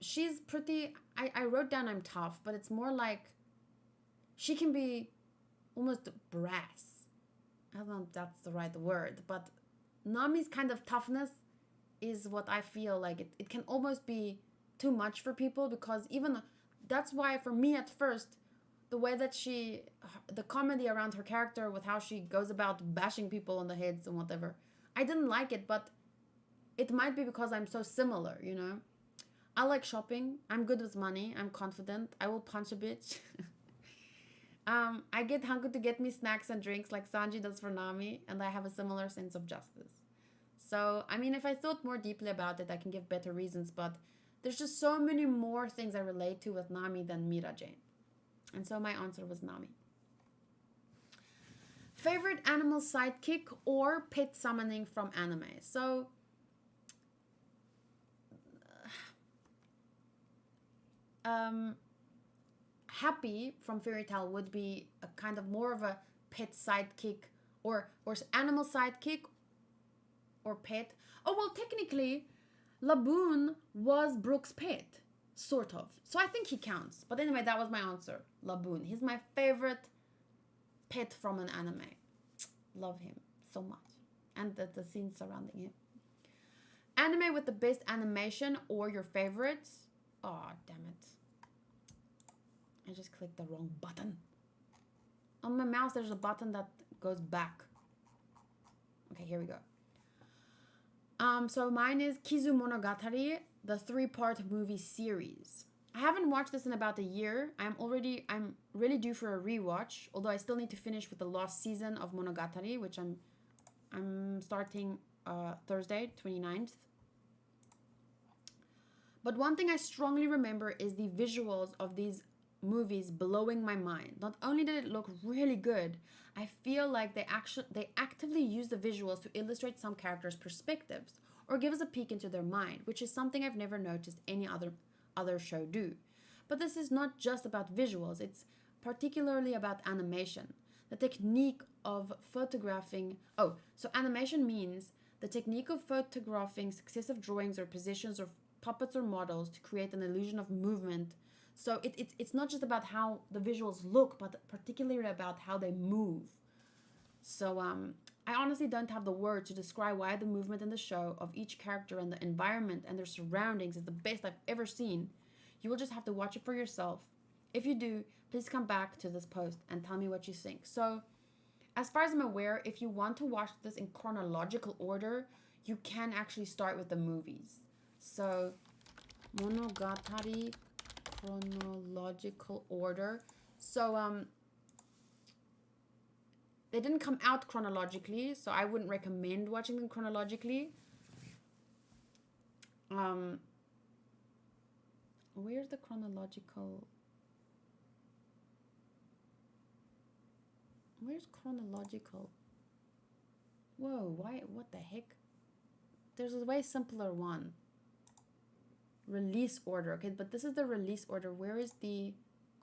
She's pretty, I wrote down I'm tough, but it's more like she can be almost brass. I don't know if that's the right word, but Nami's kind of toughness is what I feel like it can almost be too much for people because even that's why for me at first, the way that the comedy around her character with how she goes about bashing people on the heads and whatever, I didn't like it, but it might be because I'm so similar, you know? I like shopping. I'm good with money. I'm confident. I will punch a bitch. I get Hanku to get me snacks and drinks like Sanji does for Nami, and I have a similar sense of justice. So, I mean, if I thought more deeply about it, I can give better reasons, but there's just so many more things I relate to with Nami than Mira Jane. And so my answer was Nami. Favorite animal sidekick or pet summoning from anime? So, Happy from Fairy Tail would be a kind of more of a pet sidekick or animal sidekick or pet. Oh, well, technically, Laboon was Brooke's pet, sort of. So I think he counts. But anyway, that was my answer. Laboon. He's my favorite pet from an anime. Love him so much. And the scenes surrounding him. Anime with the best animation or your favorites? Oh, damn it. I just clicked the wrong button. On my mouse, there's a button that goes back. Okay, here we go. So mine is Kizu Monogatari, the 3-part movie series. I haven't watched this in about a year. I'm really due for a rewatch, although I still need to finish with the last season of Monogatari, which I'm starting Thursday, 29th. But one thing I strongly remember is the visuals of these movies blowing my mind. Not only did it look really good, I feel like they actively use the visuals to illustrate some characters' perspectives or give us a peek into their mind, which is something I've never noticed any other show do. But this is not just about visuals, it's particularly about animation. The technique of photographing... Oh, so animation means the technique of photographing successive drawings or positions of puppets or models to create an illusion of movement. So it's not just about how the visuals look, but particularly about how they move. So I honestly don't have the words to describe why the movement in the show of each character and the environment and their surroundings is the best I've ever seen. You will just have to watch it for yourself. If you do, please come back to this post and tell me what you think. So, as far as I'm aware, if you want to watch this in chronological order, you can actually start with the movies. So, Monogatari chronological order. So, they didn't come out chronologically, so I wouldn't recommend watching them chronologically. Where's the chronological? Where's chronological? Whoa, why? What the heck? There's a way simpler one. Release order. Okay, but this is the release order. Where is the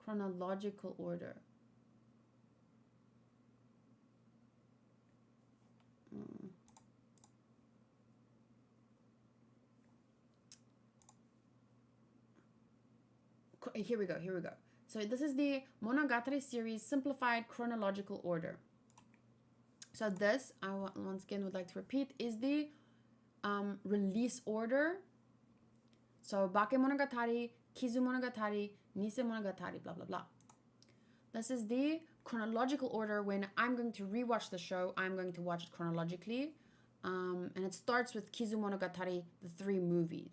chronological order? Here we go. So this is the Monogatari series simplified chronological order. So this, I once again would like to repeat, is the release order. So Bake Monogatari, Kizu Monogatari, Nise Monogatari, blah, blah, blah. This is the chronological order. When I'm going to rewatch the show, I'm going to watch it chronologically. And it starts with Kizu Monogatari, the 3 movies.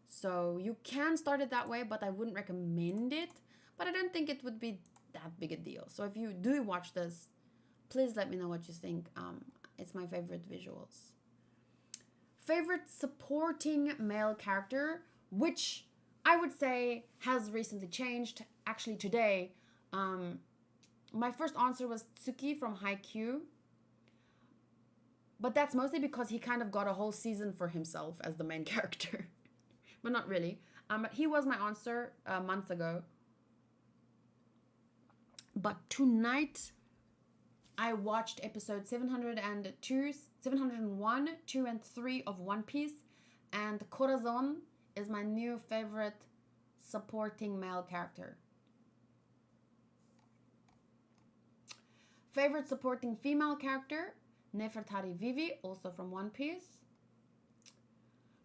So you can start it that way, but I wouldn't recommend it. But I don't think it would be that big a deal. So if you do watch this, please let me know what you think. It's my favorite visuals. Favorite supporting male character, which I would say has recently changed. Actually today, my first answer was Tsuki from Haikyuu. But that's mostly because he kind of got a whole season for himself as the main character. But not really. But he was my answer a month ago. But tonight, I watched episode 701, 2, and 3 of One Piece. And Corazon is my new favorite supporting male character. Favorite supporting female character, Nefertari Vivi, also from One Piece.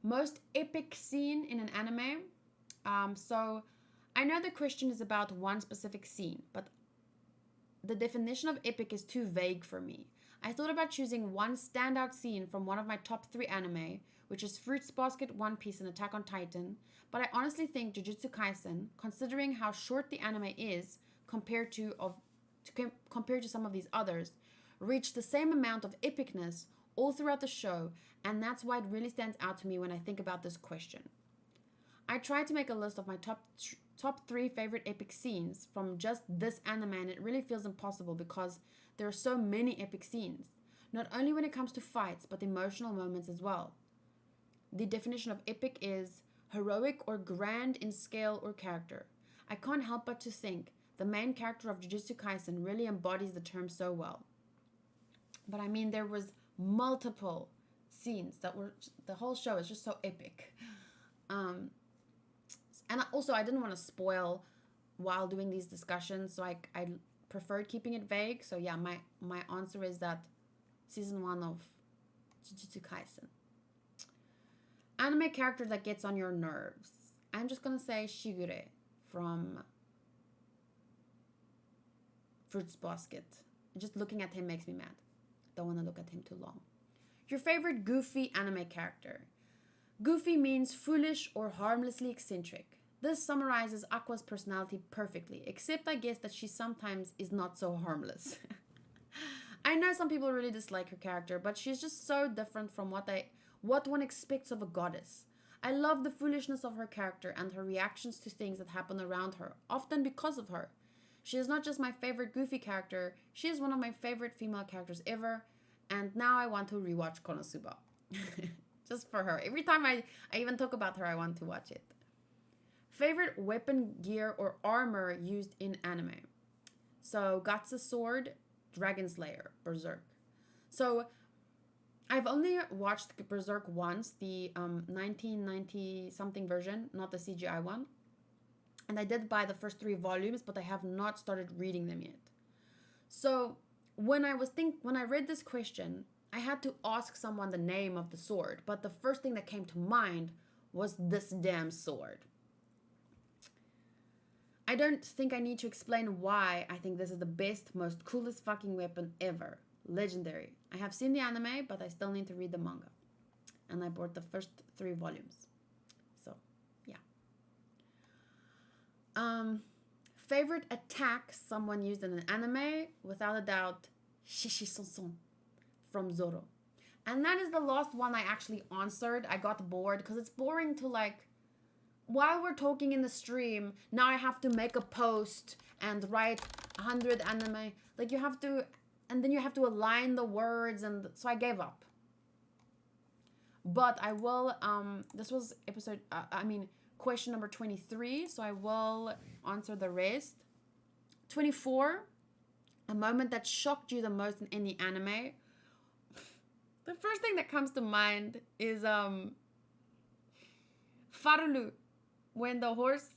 Most epic scene in an anime. So I know the question is about one specific scene, but the definition of epic is too vague for me. I thought about choosing one standout scene from one of my top 3 anime, which is Fruits Basket, One Piece, and Attack on Titan, but I honestly think Jujutsu Kaisen, considering how short the anime is compared to some of these others, reached the same amount of epicness all throughout the show, and that's why it really stands out to me when I think about this question. I tried to make a list of my top 3 favorite epic scenes from just this anime, and it really feels impossible because there are so many epic scenes, not only when it comes to fights, but emotional moments as well. The definition of epic is heroic or grand in scale or character. I can't help but to think the main character of Jujutsu Kaisen really embodies the term so well. But there was multiple scenes that were, the whole show is just so epic. And also, I didn't want to spoil while doing these discussions, so I preferred keeping it vague. So yeah, my answer is that season 1 of Jujutsu Kaisen. Anime character that gets on your nerves. I'm just gonna say Shigure from Fruits Basket. Just looking at him makes me mad. Don't want to look at him too long. Your favorite goofy anime character. Goofy means foolish or harmlessly eccentric. This summarizes Aqua's personality perfectly, except I guess that she sometimes is not so harmless. I know some people really dislike her character, but she's just so different from what one expects of a goddess. I love the foolishness of her character and her reactions to things that happen around her, often because of her. She is not just my favorite goofy character, she is one of my favorite female characters ever, and now I want to rewatch Konosuba. Just for her. Every time I even talk about her, I want to watch it. Favorite weapon, gear, or armor used in anime. So, Guts' sword, Dragon Slayer, Berserk. So, I've only watched Berserk once, the 1990-something version, not the CGI one. And I did buy the first 3 volumes, but I have not started reading them yet. So, when I read this question, I had to ask someone the name of the sword, but the first thing that came to mind was this damn sword. I don't think I need to explain why I think this is the best, most coolest fucking weapon ever. Legendary. I have seen the anime, but I still need to read the manga. And I bought the first 3 volumes. So, yeah. Favorite attack someone used in an anime? Without a doubt, Shishi Sonson from Zoro. And that is the last one I actually answered. I got bored because it's boring to while we're talking in the stream, now I have to make a post and write 100 anime. You have to, and then you have to align the words, and so I gave up. But I will, this was question number 23, so I will answer the rest. 24, a moment that shocked you the most in any anime. The first thing that comes to mind is Farulu, when the horse.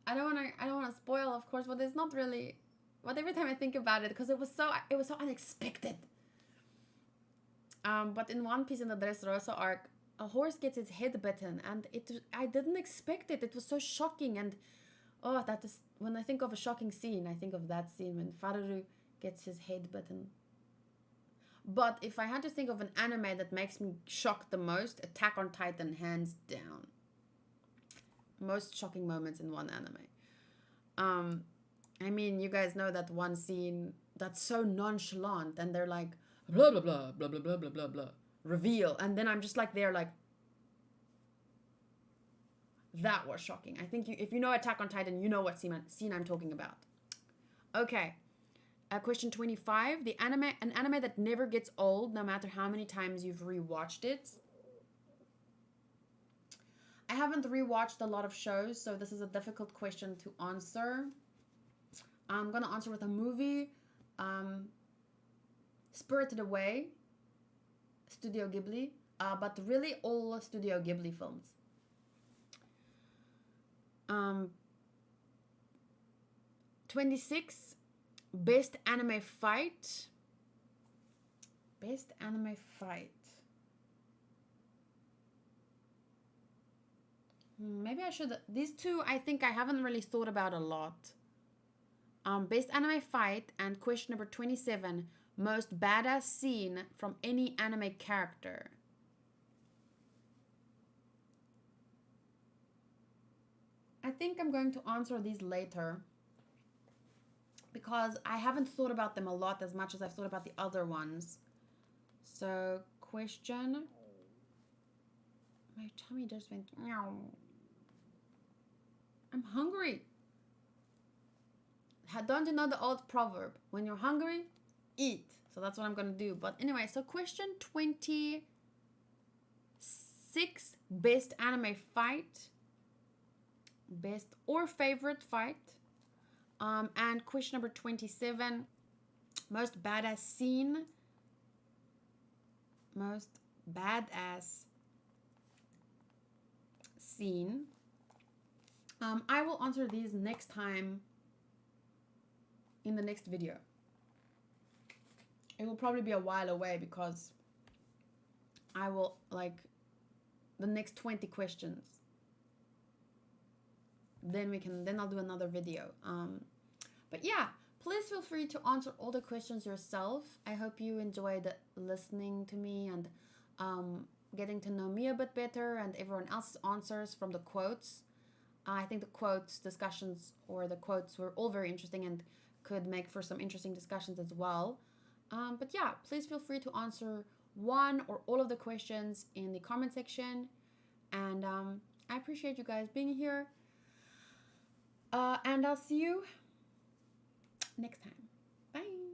I don't want to spoil, of course, but it's not really. But every time I think about it, because it was so unexpected. But in One Piece in the Dressrosa arc, a horse gets its head bitten, and I didn't expect it. It was so shocking, and that is when I think of a shocking scene, I think of that scene when Farulu gets his head bitten. But if I had to think of an anime that makes me shocked the most, Attack on Titan, hands down. Most shocking moments in one anime. You guys know that one scene that's so nonchalant, and they're like, blah, blah, blah, blah, blah, blah, blah, blah, blah, reveal. And then I'm just there that was shocking. I think if you know Attack on Titan, you know what scene I'm talking about. Okay. Question 25. An anime that never gets old, no matter how many times you've rewatched it. I haven't rewatched a lot of shows, so this is a difficult question to answer. I'm going to answer with a movie. Spirited Away, Studio Ghibli, but really all Studio Ghibli films. 26, best anime fight. Best anime fight. Maybe I should. These two, I think I haven't really thought about a lot. Best anime fight, and question number 27, most badass scene from any anime character. I think I'm going to answer these later because I haven't thought about them a lot as much as I've thought about the other ones. So, question. My tummy just went meow. I'm hungry. Don't you know the old proverb? When you're hungry, eat. So that's what I'm going to do. But anyway, so question 26, best anime fight. Best or favorite fight. And question number 27, most badass scene. Most badass seen. I will answer these next time in the next video. It will probably be a while away because I will like the next 20 questions. Then I'll do another video. But yeah, please feel free to answer all the questions yourself. I hope you enjoyed listening to me and getting to know me a bit better and everyone else's answers from the quotes. I think the quotes discussions or the quotes were all very interesting and could make for some interesting discussions as well. But yeah, please feel free to answer one or all of the questions in the comment section. And I appreciate you guys being here. And I'll see you next time. Bye.